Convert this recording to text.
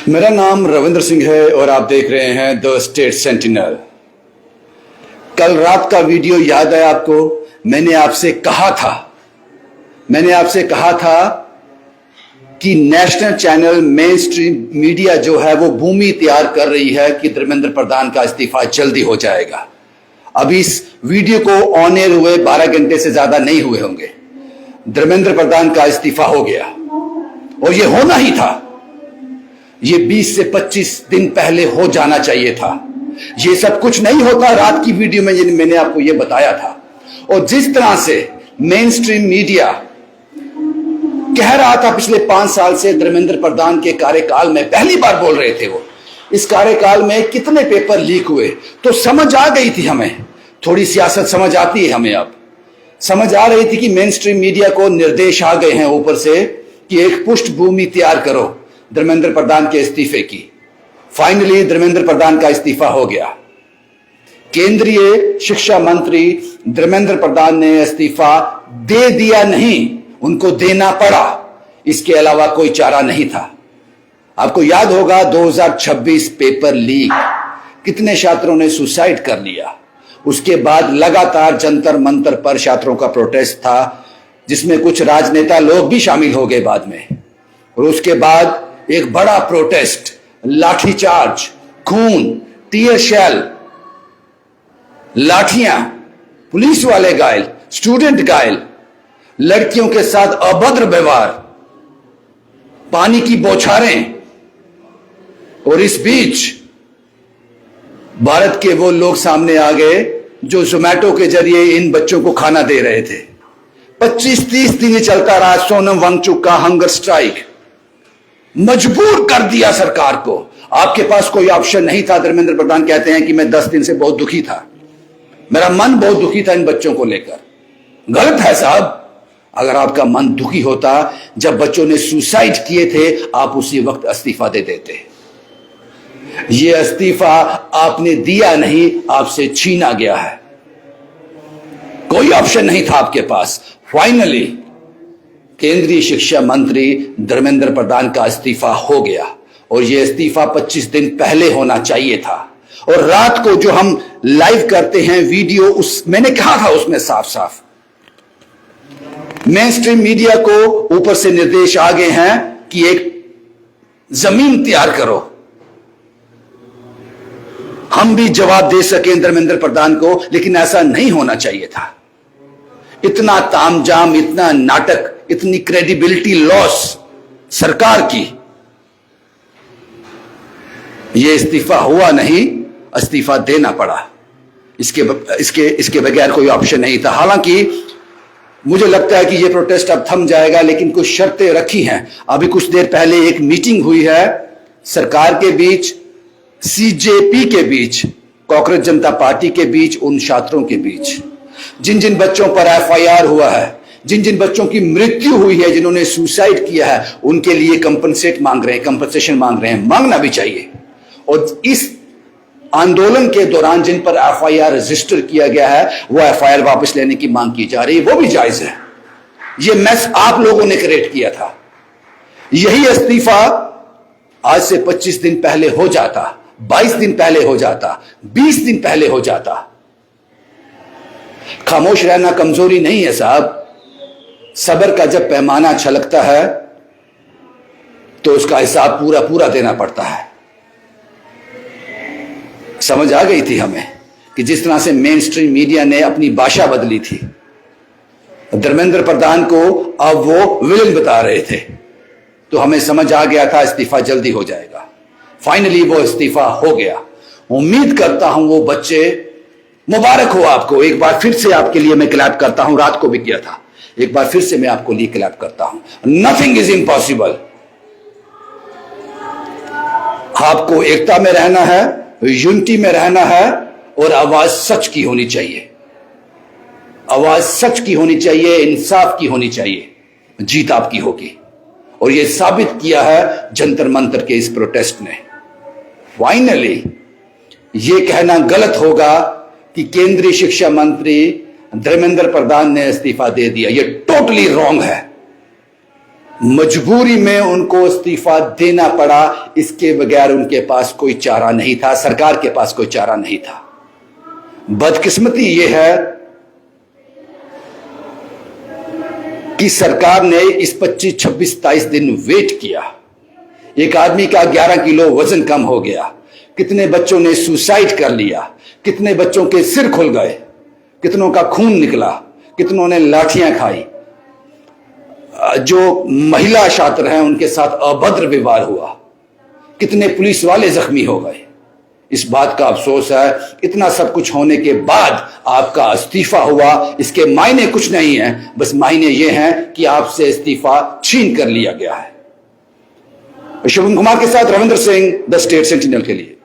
मेरा नाम रविंद्र सिंह है और आप देख रहे हैं द स्टेट सेंटिनल। कल रात का वीडियो याद है आपको? मैंने आपसे कहा था कि national channel main stream media जो है वो भूमि तैयार कर रही है कि धर्मेंद्र प्रधान का इस्तीफा जल्दी हो जाएगा। अभी इस वीडियो को ऑन एयर हुए 12 घंटे से ज्यादा नहीं हुए होंगे। धर्मेंद्र प्रधान का इस्तीफा हो गया और ये होना ही था। ये 20 से 25 दिन पहले हो जाना चाहिए था। ये सब कुछ नहीं होता। रात की वीडियो में मैंने आपको ये बताया था। और जिस तरह से मेन स्ट्रीम मीडिया कह रहा था पिछले 5 साल से धर्मेंद्र प्रधान के कार्यकाल में, पहली बार बोल रहे थे वो, इस कार्यकाल में कितने पेपर लीक हुए, तो समझ आ गई थी हमें। थोड़ी सियासत समझ आती है हमें। अब समझ आ रही थी कि मेन स्ट्रीम मीडिया को निर्देश आ गए हैं ऊपर से कि एक पृष्ठभूमि तैयार करो धर्मेंद्र प्रधान के इस्तीफे की। फाइनली धर्मेंद्र प्रधान का इस्तीफा हो गया। केंद्रीय शिक्षा मंत्री धर्मेंद्र प्रधान ने इस्तीफा दे दिया, नहीं उनको देना पड़ा। इसके अलावा कोई चारा नहीं था। आपको याद होगा 2026 पेपर लीक, कितने छात्रों ने सुसाइड कर लिया। उसके बाद लगातार जंतर मंतर पर छात्रों का प्रोटेस्ट था, जिसमें कुछ राजनेता लोग भी शामिल हो गए बाद में। और उसके बाद एक बड़ा प्रोटेस्ट, लाठीचार्ज, खून, टीयर शेल, लाठियां, पुलिस वाले घायल, स्टूडेंट घायल, लड़कियों के साथ अभद्र व्यवहार, पानी की बौछारें। और इस बीच भारत के वो लोग सामने आ गए जो जोमैटो के जरिए इन बच्चों को खाना दे रहे थे। 25-30 दिन चलता रहा सोनम वांगचुक का हंगर स्ट्राइक। मजबूर कर दिया सरकार को। आपके पास कोई ऑप्शन नहीं था। धर्मेंद्र प्रधान कहते हैं कि मैं 10 दिन से बहुत दुखी था, मेरा मन बहुत दुखी था इन बच्चों को लेकर। गलत है साहब। अगर आपका मन दुखी होता, जब बच्चों ने सुसाइड किए थे, आप उसी वक्त इस्तीफा दे देते। यह इस्तीफा आपने दिया नहीं, आपसे छीना गया है। कोई ऑप्शन नहीं था आपके पास। फाइनली केंद्रीय शिक्षा मंत्री धर्मेंद्र प्रधान का इस्तीफा हो गया और यह इस्तीफा 25 दिन पहले होना चाहिए था। और रात को जो हम लाइव करते हैं वीडियो, मैंने कहा था उसमें साफ साफ मेन स्ट्रीम मीडिया को ऊपर से निर्देश आ गए हैं कि एक जमीन तैयार करो, हम भी जवाब दे सकें धर्मेंद्र प्रधान को। लेकिन ऐसा नहीं होना चाहिए था। इतना तामझाम, इतना नाटक, इतनी क्रेडिबिलिटी लॉस सरकार की। यह इस्तीफा हुआ नहीं, इस्तीफा देना पड़ा। इसके बगैर कोई ऑप्शन नहीं था। हालांकि मुझे लगता है कि यह प्रोटेस्ट अब थम जाएगा, लेकिन कुछ शर्तें रखी हैं। अभी कुछ देर पहले एक मीटिंग हुई है सरकार के बीच, सीजेपी के बीच, कांग्रेस जनता पार्टी के बीच, उन छात्रों के बीच जिन जिन बच्चों पर एफआईआर हुआ है, जिन जिन बच्चों की मृत्यु हुई है, जिन्होंने सुसाइड किया है, उनके लिए कंपनसेशन मांग रहे हैं। मांगना भी चाहिए। और इस आंदोलन के दौरान जिन पर एफआईआर रजिस्टर किया गया है, वो एफआईआर वापस लेने की मांग की जा रही है, वो भी जायज है। ये मैस आप लोगों ने क्रिएट किया था। यही इस्तीफा आज से 25 दिन पहले हो जाता, 22 दिन पहले हो जाता, 20 दिन पहले हो जाता। खामोश रहना कमजोरी नहीं है साहब। सब्र का जब पैमाना छलकता है तो उसका हिसाब पूरा पूरा देना पड़ता है। समझ आ गई थी हमें कि जिस तरह से मेन स्ट्रीम मीडिया ने अपनी भाषा बदली थी, धर्मेंद्र प्रधान को अब वो विलन बता रहे थे, तो हमें समझ आ गया था इस्तीफा जल्दी हो जाएगा। फाइनली वो इस्तीफा हो गया। उम्मीद करता हूं वो बच्चे, मुबारक हो आपको। एक बार फिर से आपके लिए मैं क्लैप करता हूं। रात को भी किया था, एक बार फिर से मैं आपको लिए क्लैप करता हूं। Nothing is impossible. आपको एकता में रहना है, यूनिटी में रहना है, और आवाज सच की होनी चाहिए। आवाज सच की होनी चाहिए, इंसाफ की होनी चाहिए। जीत आपकी होगी। और यह साबित किया है जंतर मंतर के इस प्रोटेस्ट ने। फाइनली यह कहना गलत होगा कि केंद्रीय शिक्षा मंत्री धर्मेंद्र प्रधान ने इस्तीफा दे दिया। यह टोटली रॉन्ग है। मजबूरी में उनको इस्तीफा देना पड़ा, इसके बगैर उनके पास कोई चारा नहीं था, सरकार के पास कोई चारा नहीं था। बदकिस्मती यह है कि सरकार ने इस 25, 26, 27 दिन वेट किया। एक आदमी का 11 किलो वजन कम हो गया, कितने बच्चों ने सुसाइड कर लिया, कितने बच्चों के सिर खुल गए, कितनों का खून निकला, कितनों ने लाठियां खाई, जो महिला छात्र हैं उनके साथ अभद्र व्यवहार हुआ, कितने पुलिस वाले जख्मी हो गए। इस बात का अफसोस है, इतना सब कुछ होने के बाद आपका इस्तीफा हुआ, इसके मायने कुछ नहीं है, बस मायने ये हैं कि आपसे इस्तीफा छीन कर लिया गया है। शुभम कुमार के साथ Ravindra Singh, the state sentinel के लिए।